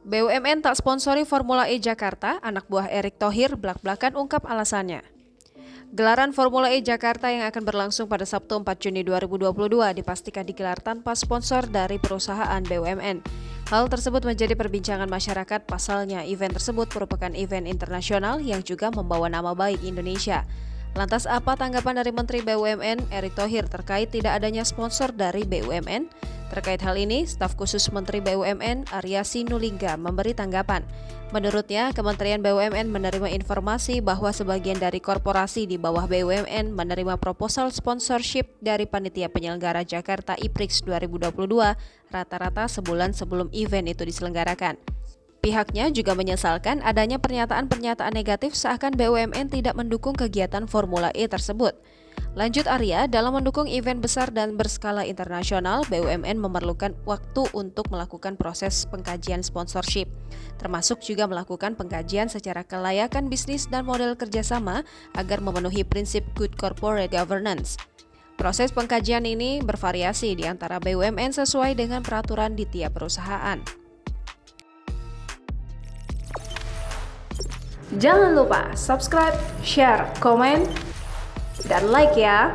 BUMN tak sponsori Formula E Jakarta, anak buah Erick Thohir blak-blakan ungkap alasannya. Gelaran Formula E Jakarta yang akan berlangsung pada Sabtu 4 Juni 2022 dipastikan digelar tanpa sponsor dari perusahaan BUMN. Hal tersebut menjadi perbincangan masyarakat, pasalnya event tersebut merupakan event internasional yang juga membawa nama baik Indonesia. Lantas apa tanggapan dari Menteri BUMN Erick Thohir terkait tidak adanya sponsor dari BUMN? Terkait hal ini, staf khusus Menteri BUMN Arya Sinulinga memberi tanggapan. Menurutnya, Kementerian BUMN menerima informasi bahwa sebagian dari korporasi di bawah BUMN menerima proposal sponsorship dari panitia penyelenggara Jakarta IPRIX 2022 rata-rata sebulan sebelum event itu diselenggarakan. Pihaknya juga menyesalkan adanya pernyataan-pernyataan negatif seakan BUMN tidak mendukung kegiatan Formula E tersebut. Lanjut Arya, dalam mendukung event besar dan berskala internasional, BUMN memerlukan waktu untuk melakukan proses pengkajian sponsorship, termasuk juga melakukan pengkajian secara kelayakan bisnis dan model kerjasama agar memenuhi prinsip good corporate governance. Proses pengkajian ini bervariasi di antara BUMN sesuai dengan peraturan di tiap perusahaan. Jangan lupa subscribe, share, komen, dan like ya!